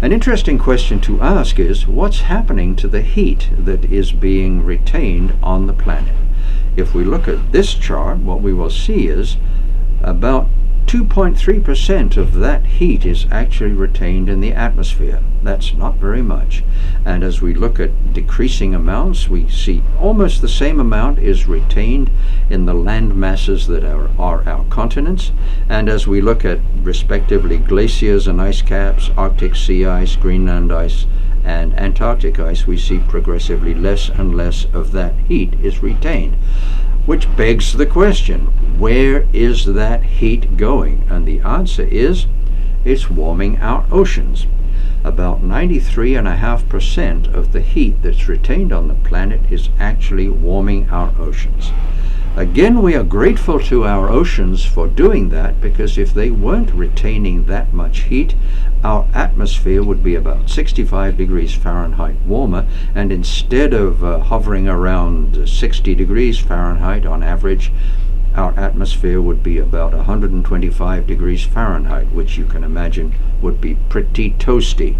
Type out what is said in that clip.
An interesting question to ask is, what's happening to the heat that is being retained on the planet? If we look at this chart, what we will see is about 2.3% of that heat is actually retained in the atmosphere. That's not very much. And as we look at decreasing amounts, we see almost the same amount is retained in the land masses that are our continents. And as we look at respectively glaciers and ice caps, Arctic sea ice, Greenland ice, and Antarctic ice, we see progressively less and less of that heat is retained. Which begs the question, where is that heat going? And the answer is, it's warming our oceans. About 93.5% of the heat that's retained on the planet is actually warming our oceans. Again, we are grateful to our oceans for doing that, because if they weren't retaining that much heat, our atmosphere would be about 65 degrees Fahrenheit warmer, and instead of hovering around 60 degrees Fahrenheit on average, our atmosphere would be about 125 degrees Fahrenheit, which you can imagine would be pretty toasty.